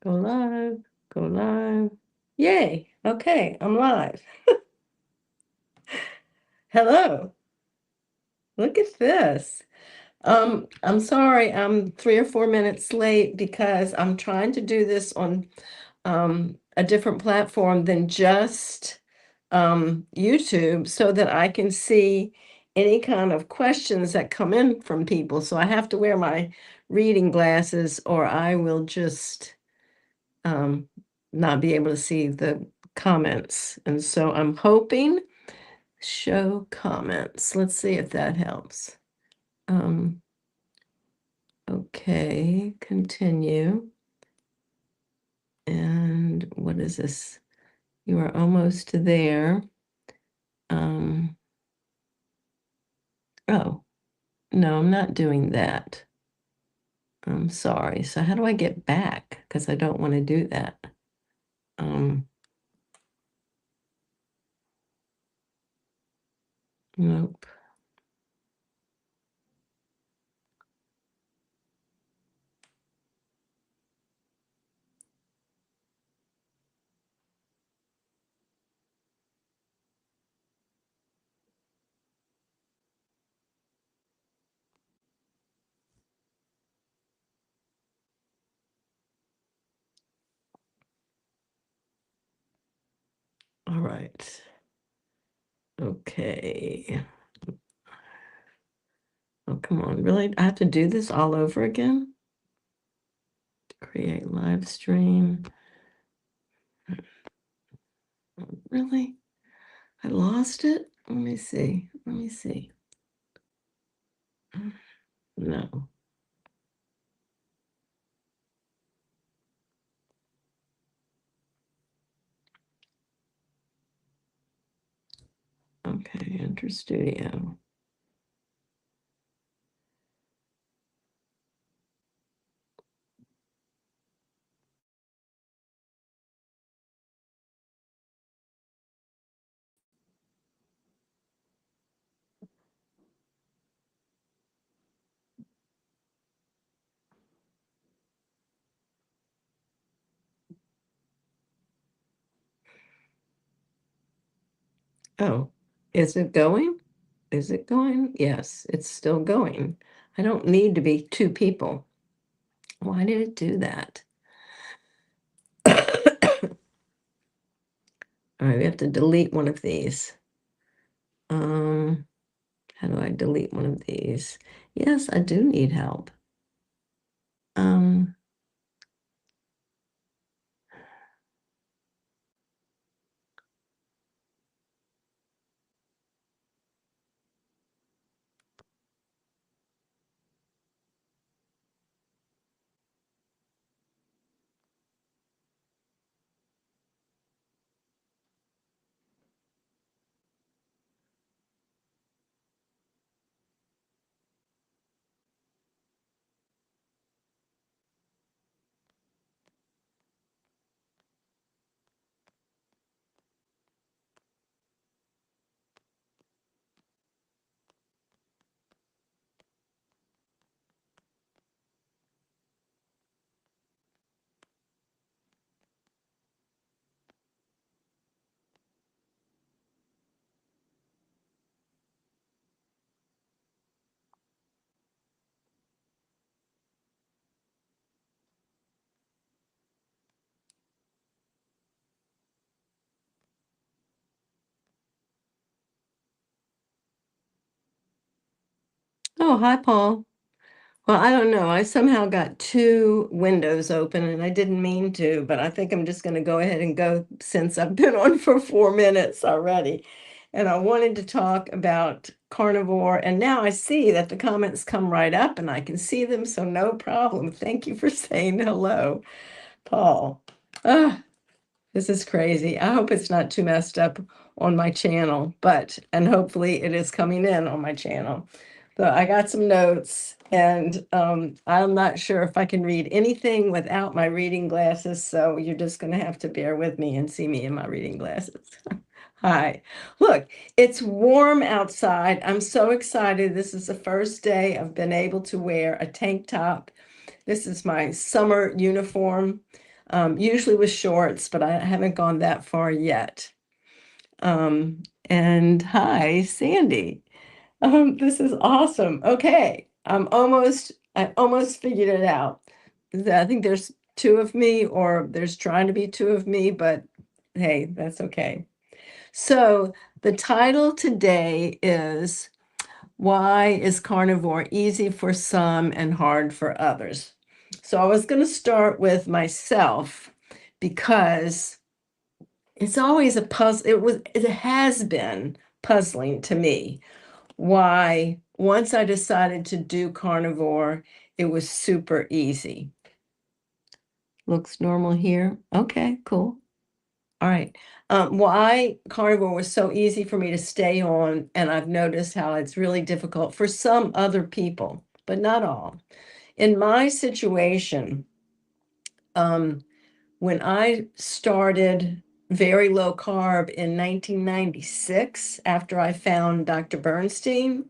Go live, go live. Yay. Okay, I'm live. Hello. Look at this. I'm sorry, I'm 3 or 4 minutes late because I'm trying to do this on a different platform than just YouTube so that I can see any kind of questions that come in from people. So I have to wear my reading glasses or I will just um, not be able to see the comments. And so I'm hoping show comments. Let's see if that helps. Um, okay, continue. And what is this? You are almost there. Um, oh, no, I'm not doing that. I'm sorry. So how do I get back? Because I don't want to do that. Nope. All right. Okay. Oh, come on. Really? I have to do this all over again? Create live stream. Really? I lost it? Let me see. Let me see. No. Okay, enter studio. Oh, is it going? Is it going? Yes, it's still going. I don't need to be two people. Why did it do that? All right, we have to delete one of these. How do I delete one of these? Yes, I do need help. Um, oh, hi, Paul. Well, I don't know. I somehow got two windows open and I didn't mean to, but I think I'm just going to go ahead and go since I've been on for 4 minutes already. And I wanted to talk about carnivore. And now I see that the comments come right up and I can see them. So no problem. Thank you for saying hello, Paul. Ah, this is crazy. I hope it's not too messed up on my channel, and hopefully it is coming in on my channel. So I got some notes and I'm not sure if I can read anything without my reading glasses. So you're just going to have to bear with me and see me in my reading glasses. Hi. Look, it's warm outside. I'm so excited. This is the first day I've been able to wear a tank top. This is my summer uniform. usually with shorts, but I haven't gone that far yet. And hi, Sandy. This is awesome. Okay, I almost figured it out. I think there's two of me, or there's trying to be two of me, but hey, that's okay. So the title today is Why is Carnivore Easy for Some and Hard for Others? So I was going to start with myself because it's always a puzzle. It has been puzzling to me why once I decided to do carnivore, it was super easy. Looks normal here. Okay, cool. All right. Why carnivore was so easy for me to stay on, and I've noticed how it's really difficult for some other people, but not all. In my situation, um, when I started very low carb in 1996, after I found Dr. Bernstein,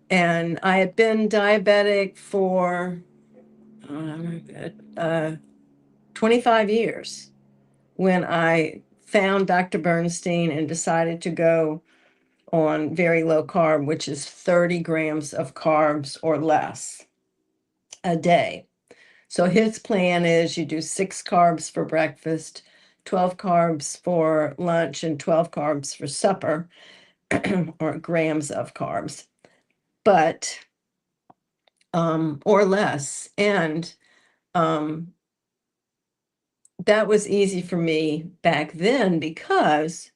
and I had been diabetic for uh, 25 years when I found Dr. Bernstein and decided to go on very low carb, which is 30 grams of carbs or less a day. So his plan is you do 6 carbs for breakfast, 12 carbs for lunch, and 12 carbs for supper, or grams of carbs, but or less. And um, that was easy for me back then because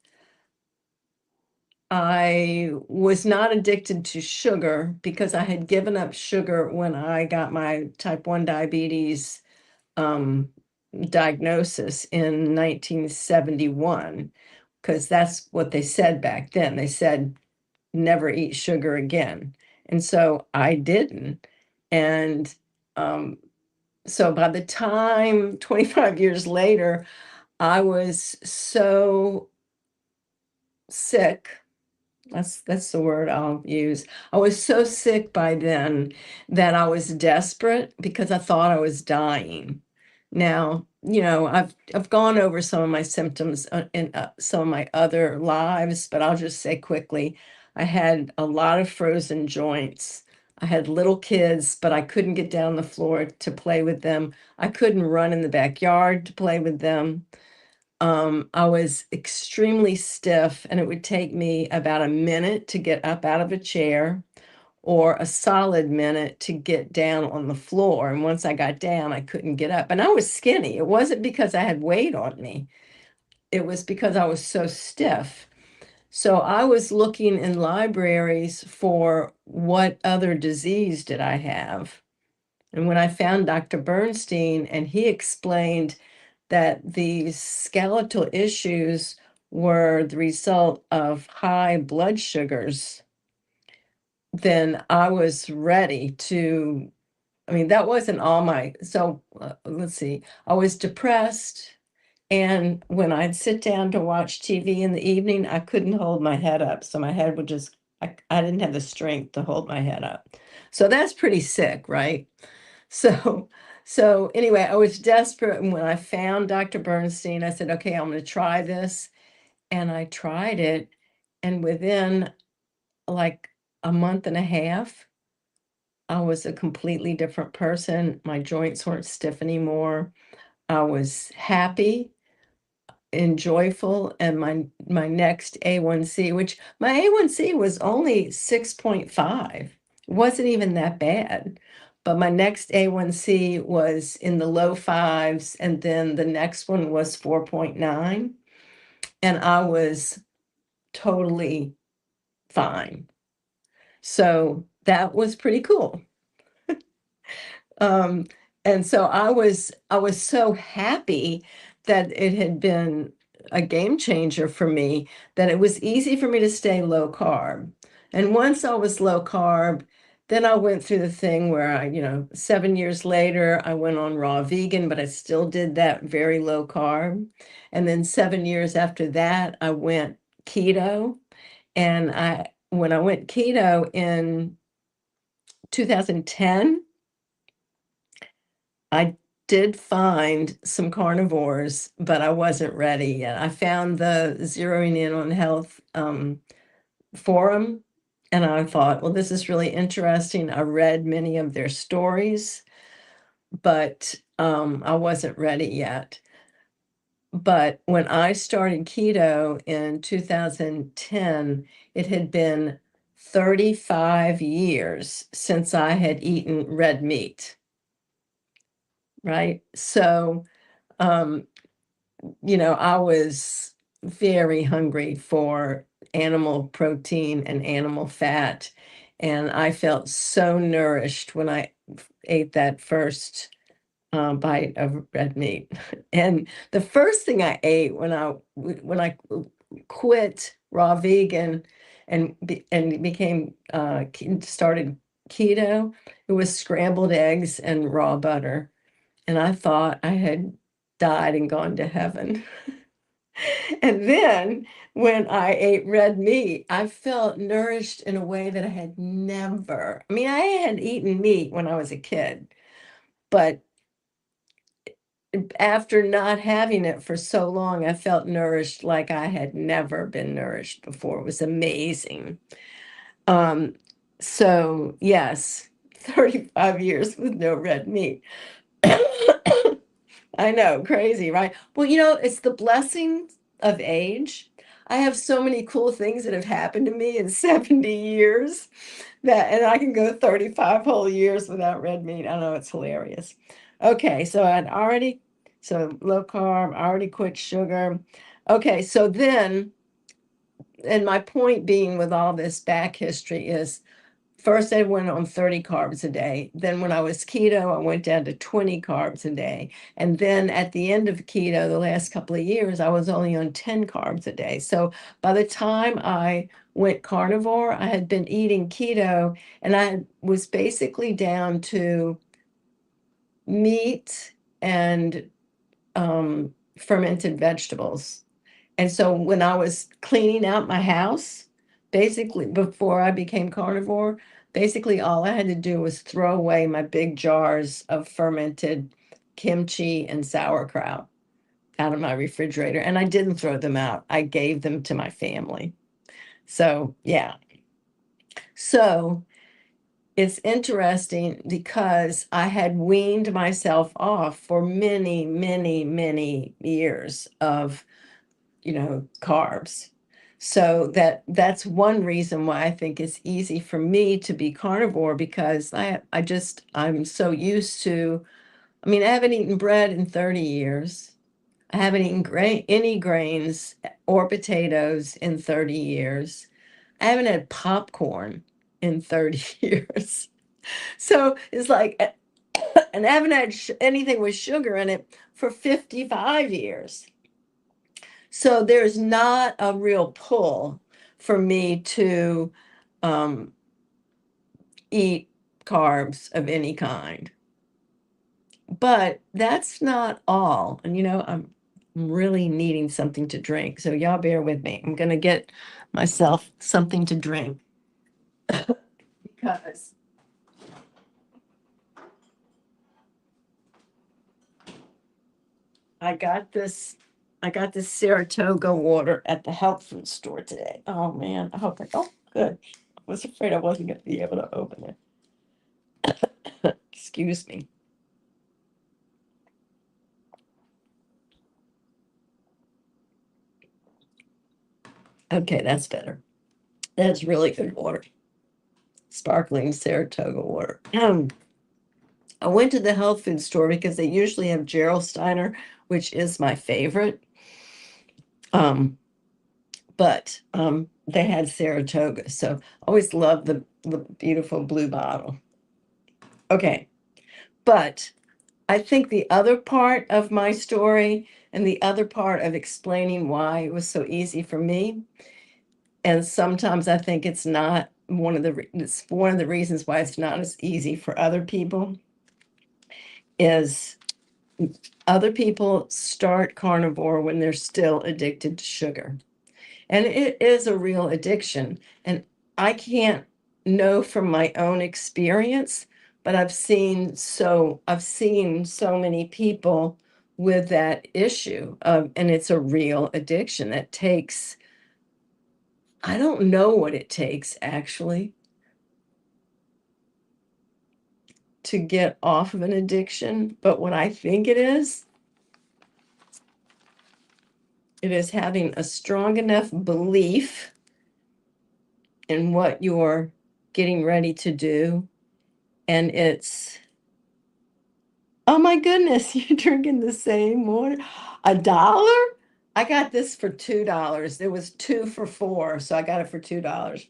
I was not addicted to sugar because I had given up sugar when I got my type 1 diabetes um, diagnosis in 1971, because that's what they said back then. They said, never eat sugar again. And so I didn't. And so by the time 25 years later, I was so sick. That's the word I'll use. I was so sick by then that I was desperate because I thought I was dying. Now, I've gone over some of my symptoms in some of my other lives, but I'll just say quickly, I had a lot of frozen joints. I had little kids, but I couldn't get down the floor to play with them. I couldn't run in the backyard to play with them. I was extremely stiff, and it would take me about a minute to get up out of a chair, or a solid minute to get down on the floor. And once I got down, I couldn't get up. And I was skinny. It wasn't because I had weight on me, it was because I was so stiff. So I was looking in libraries for what other disease did I have. And when I found Dr. Bernstein, and he explained that these skeletal issues were the result of high blood sugars, then I was ready to. I mean, that wasn't all my. So let's see. I was depressed. And when I'd sit down to watch TV in the evening, I couldn't hold my head up. So my head would just, I didn't have the strength to hold my head up. So that's pretty sick, right? So, so anyway, I was desperate. And when I found Dr. Bernstein, I said, okay, I'm going to try this. And I tried it. And within like a month and a half, I was a completely different person. My joints weren't stiff anymore. I was happy and joyful, and my next A1C, which my A1C was only 6.5, wasn't even that bad. But my next A1C was in the low fives, and then the next one was 4.9, and I was totally fine. So that was pretty cool. Um, and so I was so happy that it had been a game changer for me, that it was easy for me to stay low carb. And once I was low carb, then I went through the thing where 7 years later, I went on raw vegan, but I still did that very low carb. And then 7 years after that, I went keto. And when I went keto in 2010, I did find some carnivores, but I wasn't ready yet. I found the Zeroing In on Health forum, and I thought, well, this is really interesting. I read many of their stories, but I wasn't ready yet. But when I started keto in 2010, it had been 35 years since I had eaten red meat, right? So, um, I was very hungry for animal protein and animal fat, and I felt so nourished when I ate that first bite of red meat. And the first thing I ate when I quit raw vegan and became started keto, it was scrambled eggs and raw butter. And I thought I had died and gone to heaven. And then when I ate red meat, I felt nourished in a way that I had never. I mean, I had eaten meat when I was a kid, but after not having it for so long, I felt nourished like I had never been nourished before. It was amazing. Um, so yes, 35 years with no red meat. I know, crazy, right? Well, it's the blessing of age. I have so many cool things that have happened to me in 70 years and I can go 35 whole years without red meat. I know it's hilarious. Okay, so low carb, I already quit sugar. Okay, so then, and my point being with all this back history is first I went on 30 carbs a day. Then when I was keto, I went down to 20 carbs a day. And then at the end of keto, the last couple of years, I was only on 10 carbs a day. So by the time I went carnivore, I had been eating keto and I was basically down to meat and fermented vegetables. And so when I was cleaning out my house, basically before I became carnivore, basically all I had to do was throw away my big jars of fermented kimchi and sauerkraut out of my refrigerator. And I didn't throw them out. I gave them to my family. So, yeah. So it's interesting because I had weaned myself off for many, many, many years of carbs. So that's one reason why I think it's easy for me to be carnivore because I'm so used to, I mean, I haven't eaten bread in 30 years. I haven't eaten any grains or potatoes in 30 years. I haven't had popcorn in 30 years. So it's like, and I haven't had anything with sugar in it for 55 years. So there's not a real pull for me to um, eat carbs of any kind. But that's not all. And I'm really needing something to drink. So y'all bear with me. I'm going to get myself something to drink because I got this. I got this Saratoga water at the health food store today. Oh man, I hope oh good. I was afraid I wasn't going to be able to open it. Excuse me. Okay, that's better. That's really good water. Sparkling Saratoga water. I went to the health food store because they usually have Gerolsteiner, which is my favorite. But they had Saratoga, so I always love the beautiful blue bottle. Okay, but I think the other part of my story and the other part of explaining why it was so easy for me, and sometimes I think it's not it's one of the reasons why it's not as easy for other people, is other people start carnivore when they're still addicted to sugar. And it is a real addiction. And I can't know from my own experience, but I've seen so many people with that issue of, and it's a real addiction that takes, I don't know what it takes actually to get off of an addiction, but what I think it is having a strong enough belief in what you're getting ready to do. And it's, oh my goodness, you're drinking the same water. $1? I got this for $2. There was 2 for 4, so I got it for $2.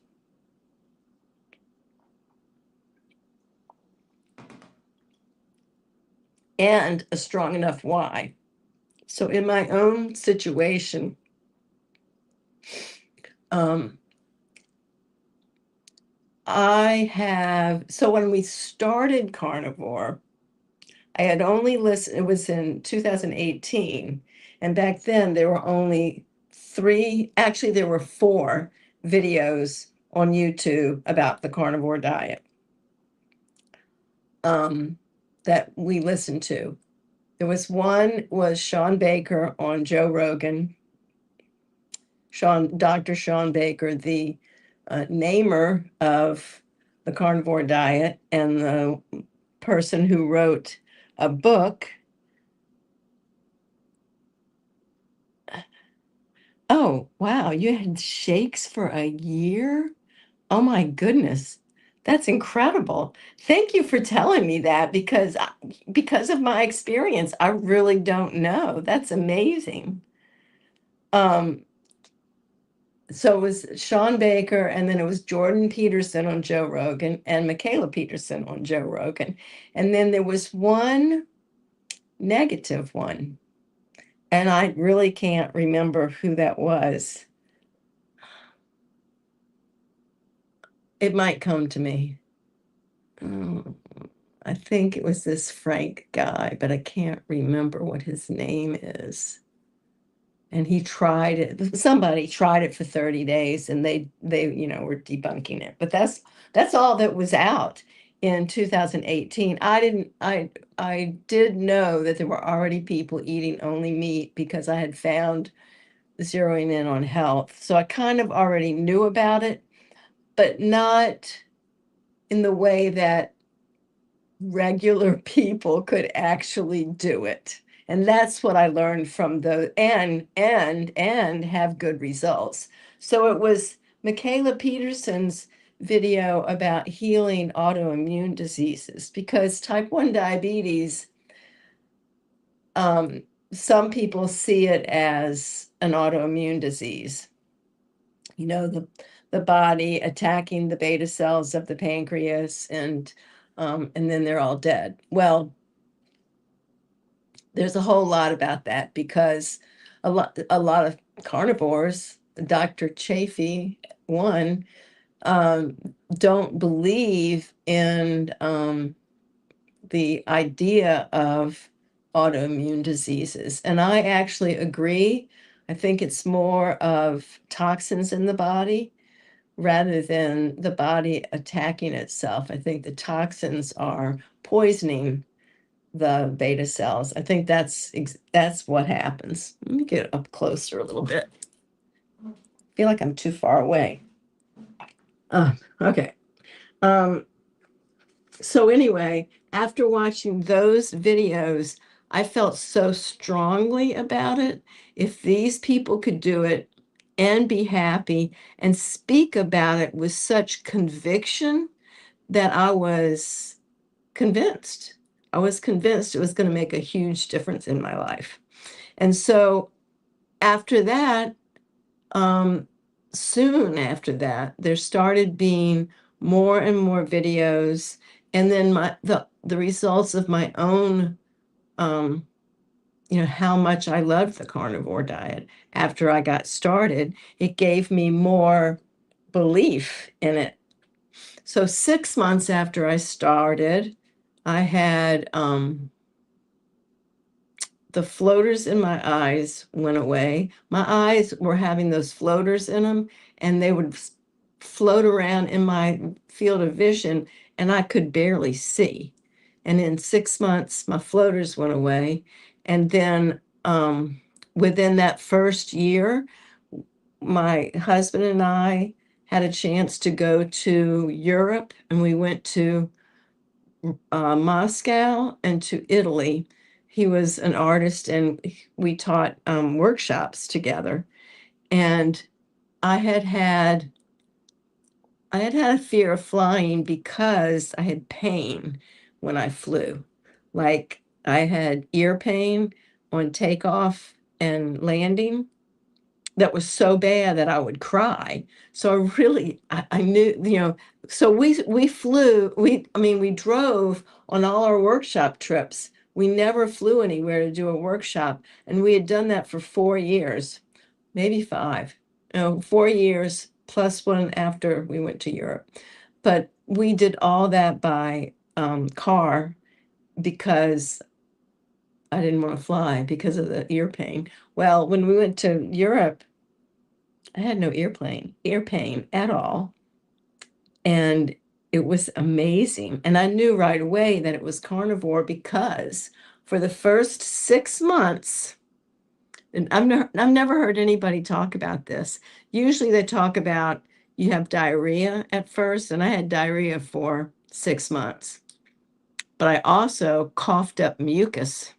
And a strong enough why. So in my own situation, um, so when we started carnivore, I had only listened, it was in 2018. And back then there were only 3, actually there were 4 videos on YouTube about the carnivore diet that we listened to. There was one was Sean Baker on Joe Rogan. Dr. Sean Baker, the namer of the carnivore diet and the person who wrote a book. Oh, wow, you had shakes for a year? Oh my goodness. That's incredible. Thank you for telling me that because of my experience, I really don't know. That's amazing. Um, so it was Sean Baker, and then it was Jordan Peterson on Joe Rogan and Michaela Peterson on Joe Rogan. And then there was one negative one, and I really can't remember who that was. It might come to me. Oh, I think it was this Frank guy, but I can't remember what his name is. And he tried it. Somebody tried it for 30 days and they were debunking it. But that's all that was out in 2018. I did know that there were already people eating only meat because I had found zeroing in on health. So I kind of already knew about it, but not in the way that regular people could actually do it. And that's what I learned from the and have good results. So it was Michaela Peterson's video about healing autoimmune diseases because type 1 diabetes, some people see it as an autoimmune disease. The body attacking the beta cells of the pancreas and then they're all dead. Well, there's a whole lot about that because a lot of carnivores, Dr. Chafee, one, don't believe in the idea of autoimmune diseases. And I actually agree. I think it's more of toxins in the body rather than the body attacking itself. I think the toxins are poisoning the beta cells. I think that's what happens. Let me get up closer a little bit. I feel like I'm too far away. Okay. So anyway, after watching those videos, I felt so strongly about it. If these people could do it and be happy and speak about it with such conviction that I was convinced. I was convinced it was going to make a huge difference in my life. And so after that, um, soon after that, there started being more and more videos, and then the results of my own, um, how much I loved the carnivore diet. After I got started, it gave me more belief in it. So 6 months after I started, I had the floaters in my eyes went away. My eyes were having those floaters in them, and they would float around in my field of vision. and I could barely see. And in 6 months, my floaters went away. And then within that first year, my husband and I had a chance to go to Europe, and we went to Moscow and to Italy. He was an artist, and we taught workshops together. And I had had I had had a fear of flying because I had pain when I flew. Like I had ear pain on takeoff and landing that was so bad that I would cry. So I knew, so we flew, we drove on all our workshop trips. We never flew anywhere to do a workshop. And we had done that for 4 years, maybe five, 4 years plus one after we went to Europe. But we did all that by car because I didn't want to fly because of the ear pain. Well, when we went to Europe, I had no ear pain at all. And it was amazing. And I knew right away that it was carnivore because for the first 6 months, and I've never heard anybody talk about this. Usually they talk about you have diarrhea at first, and I had diarrhea for 6 months. But I also coughed up mucus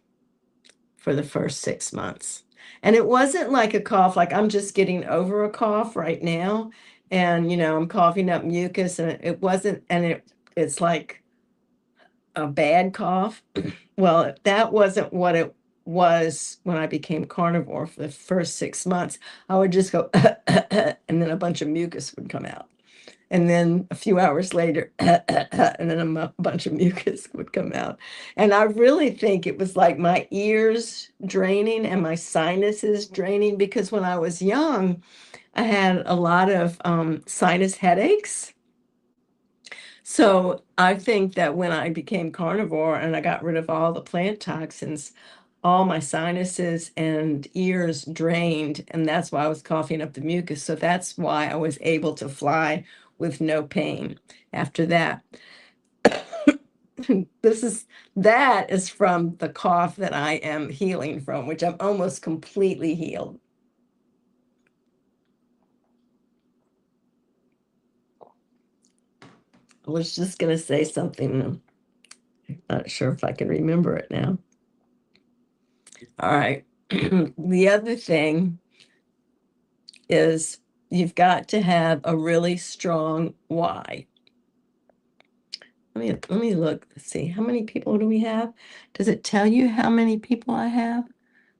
for the first 6 months. And it wasn't like a cough, like I'm just getting over a cough right now. And, I'm coughing up mucus, and it wasn't, and it's like a bad cough. Well, that wasn't what it was when I became carnivore for the first 6 months. I would just go, and then a bunch of mucus would come out. And then a few hours later, and then a bunch of mucus would come out. And I really think it was like my ears draining and my sinuses draining, because when I was young, I had a lot of sinus headaches. So I think that when I became carnivore and I got rid of all the plant toxins, all my sinuses and ears drained, and that's why I was coughing up the mucus. So that's why I was able to fly with no pain after that. That is from the cough that I am healing from, which I'm almost completely healed. I was just going to say something. I'm not sure if I can remember it now. All right. The other thing is you've got to have a really strong why. Let me look. Let's see. How many people do we have? Does it tell you how many people I have?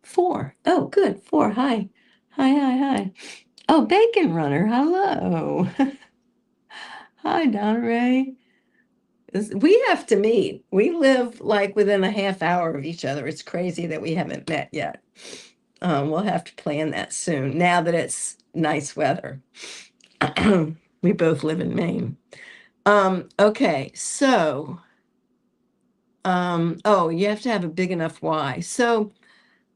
4. Oh, good. 4. Hi. Hi. Oh, Bacon Runner. Hello. Hi, Donna Ray. We have to meet. We live like within a half hour of each other. It's crazy that we haven't met yet. We'll have to plan that soon now that it's nice weather. We both live in Maine. Okay, so you have to have a big enough why. So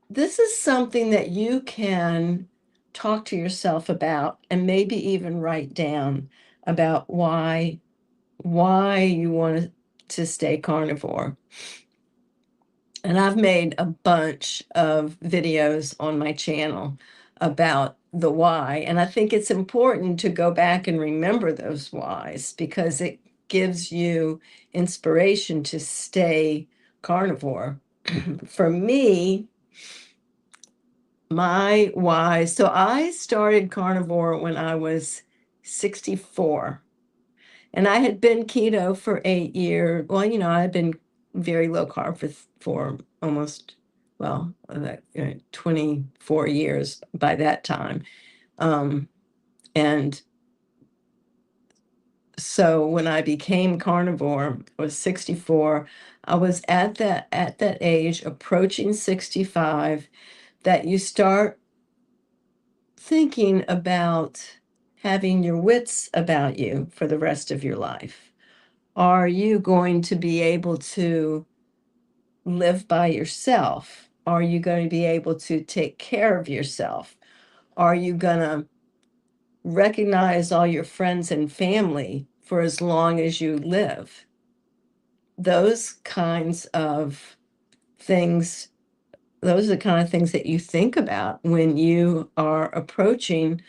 this is something that you can talk to yourself about and maybe even write down about why you want to stay carnivore. And I've made a bunch of videos on my channel about the why. And I think it's important to go back and remember those whys because it gives you inspiration to stay carnivore. For me, my why, so I started carnivore when I was 64. And I had been keto for 8 years. Well, I had been very low carb for almost, 24 years by that time. And so when I became carnivore, I was 64. I was at that age, approaching 65, that you start thinking about having your wits about you for the rest of your life. Are you going to be able to live by yourself? Are you going to be able to take care of yourself? Are you going to recognize all your friends and family for as long as you live? those kinds of things, those are the kind of things that you think about when you are approaching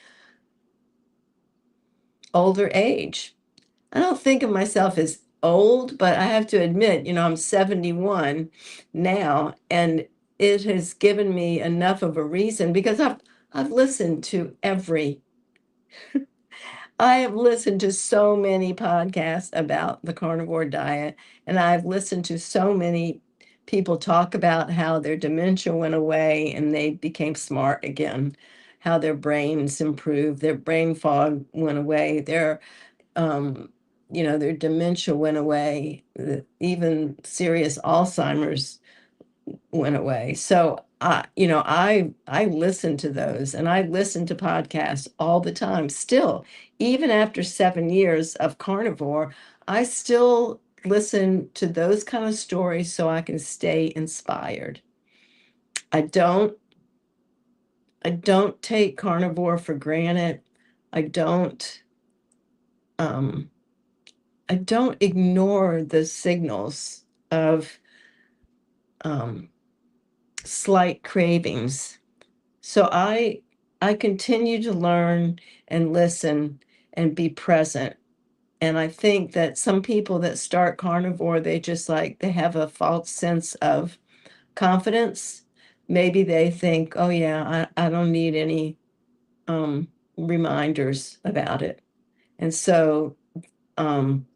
older age. I don't think of myself as old, but I have to admit, I'm 71 now, and it has given me enough of a reason because I've listened to I have listened to so many podcasts about the carnivore diet, and I've listened to so many people talk about how their dementia went away and they became smart again, how their brains improved, their brain fog went away, um, their dementia went away, even serious Alzheimer's went away. So I listen to those and I listen to podcasts all the time. Still, even after 7 years of carnivore, I still listen to those kind of stories so I can stay inspired. I don't I don't take carnivore for granted. I don't um I don't ignore the signals of um slight cravings. So I continue to learn and listen and be present. And I think that some people that start carnivore, they have a false sense of confidence. Maybe they think, oh yeah, I don't need any um reminders about it. And so um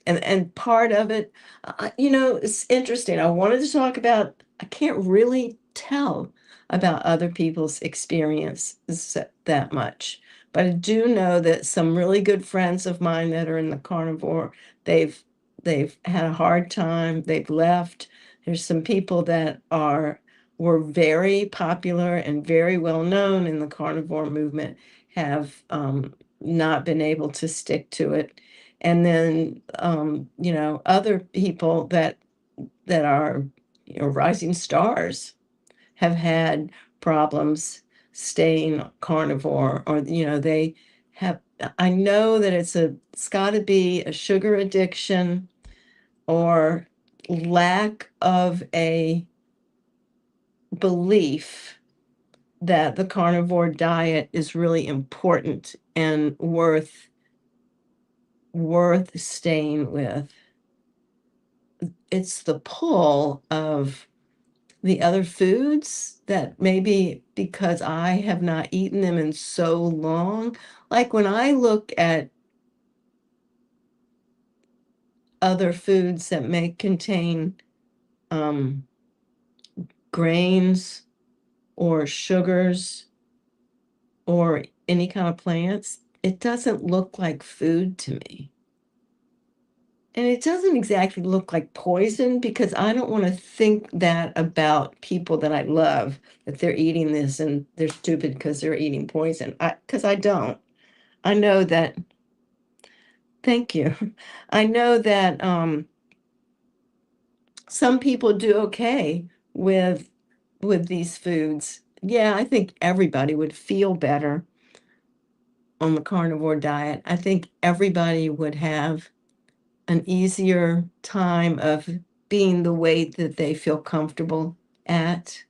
and part of it, it's interesting. I wanted to talk about, I can't really tell about other people's experiences that much, but I do know that some really good friends of mine that are in the carnivore, they've they've had a hard time, they've left. There's some people that were very popular and very well known in the carnivore movement, have not been able to stick to it. And then other people that are rising stars have had problems staying carnivore, or they have. I know that it's got to be a sugar addiction or lack of a belief that the carnivore diet is really important and worth staying with. It's the pull of the other foods that maybe because I have not eaten them in so long. Like when I look at other foods that may contain um, grains or sugars or any kind of plants, it doesn't look like food to me. And it doesn't exactly look like poison because I don't want to think that about people that I love, that they're eating this and they're stupid because they're eating poison. Because I don't. I know that, thank you. I know that some people do okay with these foods. Yeah, I think everybody would feel better on the carnivore diet. I think everybody would have an easier time of being the weight that they feel comfortable at.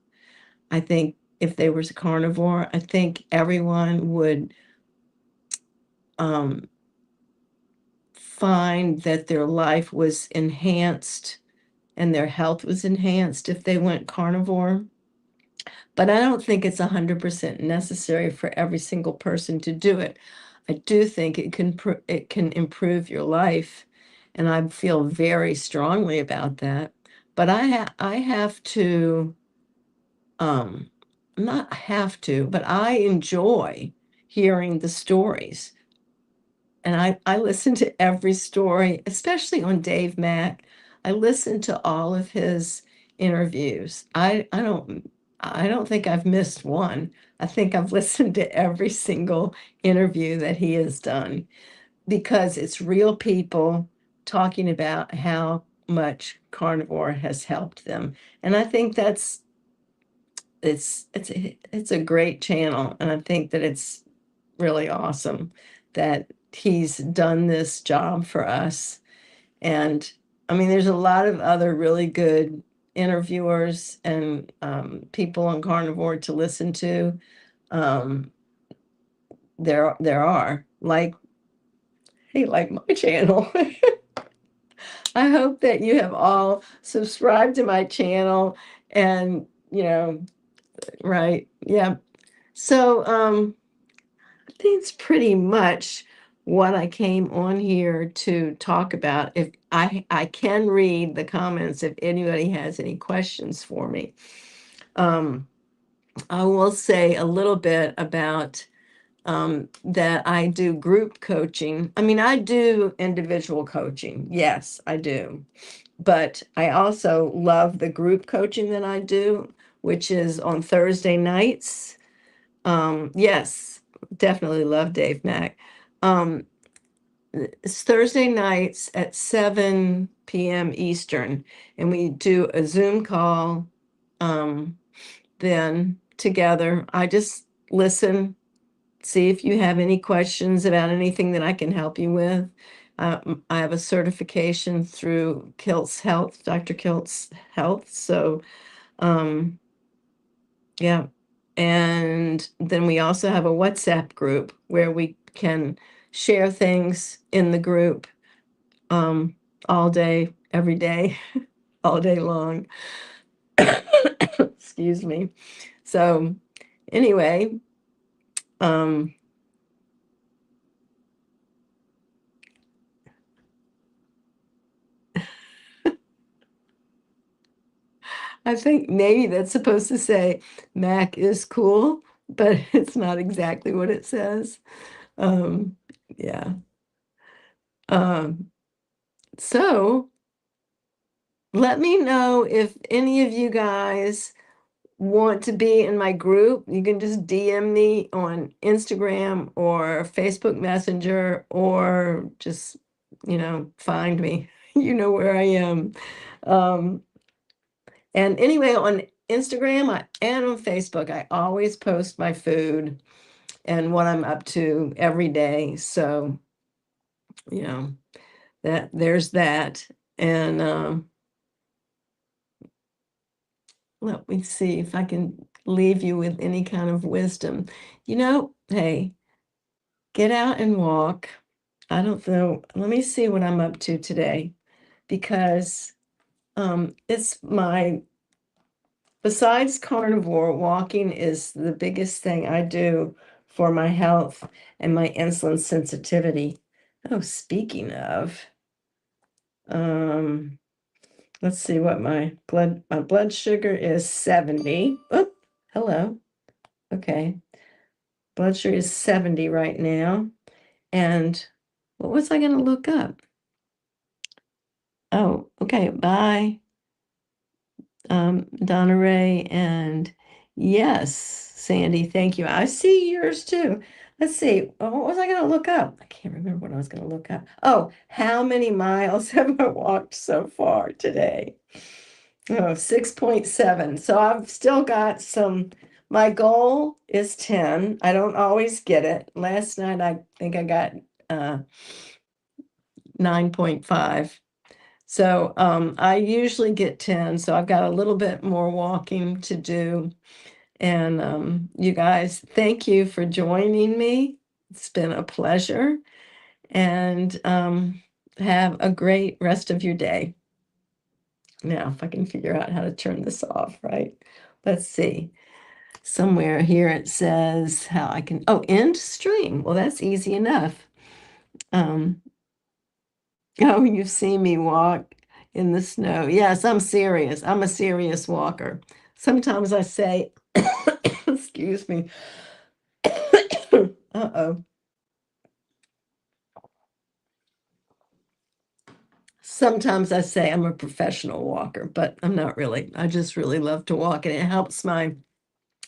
I think if they was a carnivore, I think everyone would um, find that their life was enhanced and their health was enhanced if they went carnivore. But I don't think it's 100% necessary for every single person to do it. I do think it can improve your life, and I feel very strongly about that. But I have to um not have to, but I enjoy hearing the stories. And I listen to every story, especially on Dave Mack. I listen to all of his interviews. I don't think I've missed one. I think I've listened to every single interview that he has done because it's real people talking about how much carnivore has helped them. And I think it's a great channel, and I think that it's really awesome that he's done this job for us. And I mean, there's a lot of other really good interviewers and people on carnivore to listen to. Um, there are like, hey, like my channel. I hope that you have all subscribed to my channel and, right. Yeah. So, I think it's pretty much what I came on here to talk about. If I can read the comments if anybody has any questions for me. Um, I will say a little bit about that I do group coaching. I mean, I do individual coaching. Yes, I do. But I also love the group coaching that I do, which is on Thursday nights. Yes, definitely love Dave Mack. Um, it's Thursday nights at 7 p.m. Eastern, and we do a Zoom call. Um, then together, I just listen, see if you have any questions about anything that I can help you with. I have a certification through Kilt's Health, Dr. Kilt's Health. So, um, yeah. And then we also have a WhatsApp group where we can share things in the group um, all day, every day, all day long. Excuse me. So, anyway, um, I think maybe that's supposed to say Mac is cool, but it's not exactly what it says. Um, yeah. Um, so let me know if any of you guys want to be in my group. You can just DM me on Instagram or Facebook Messenger or just, find me. You know where I am. Um, And anyway, on Instagram and on Facebook, I always post my food and what I'm up to every day. So, you know, that there's that. And let me see if I can leave you with any kind of wisdom. Hey, get out and walk. I don't know. Let me see what I'm up to today because it's my besides carnivore, walking is the biggest thing I do for my health and my insulin sensitivity. Oh, speaking of, um, let's see what my blood sugar is 70. Oh, hello. Okay. Blood sugar is 70 right now. And what was I going to look up? Oh, okay. Bye. Donna Ray, and yes, Sandy, thank you. I see yours too. Let's see. What was I going to look up? I can't remember what I was going to look up. Oh, how many miles have I walked so far today? Oh, 6.7. So I've still got some. My goal is 10. I don't always get it. Last night, I think I got 9.5. So I usually get 10, so I've got a little bit more walking to do. And you guys, thank you for joining me. It's been a pleasure. And have a great rest of your day. Now, if I can figure out how to turn this off, right? Let's see. Somewhere here it says how I can, end stream. Well, that's easy enough. Um, Oh, you've seen me walk in the snow. Yes, I'm serious. I'm a serious walker. Sometimes I say, excuse me. Uh-oh. Sometimes I say I'm a professional walker, but I'm not really. I just really love to walk, and it helps my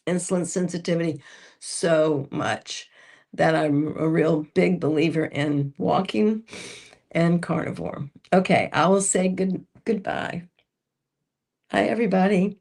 insulin sensitivity so much that I'm a real big believer in walking and carnivore. Okay, I will say goodbye. Hi, everybody.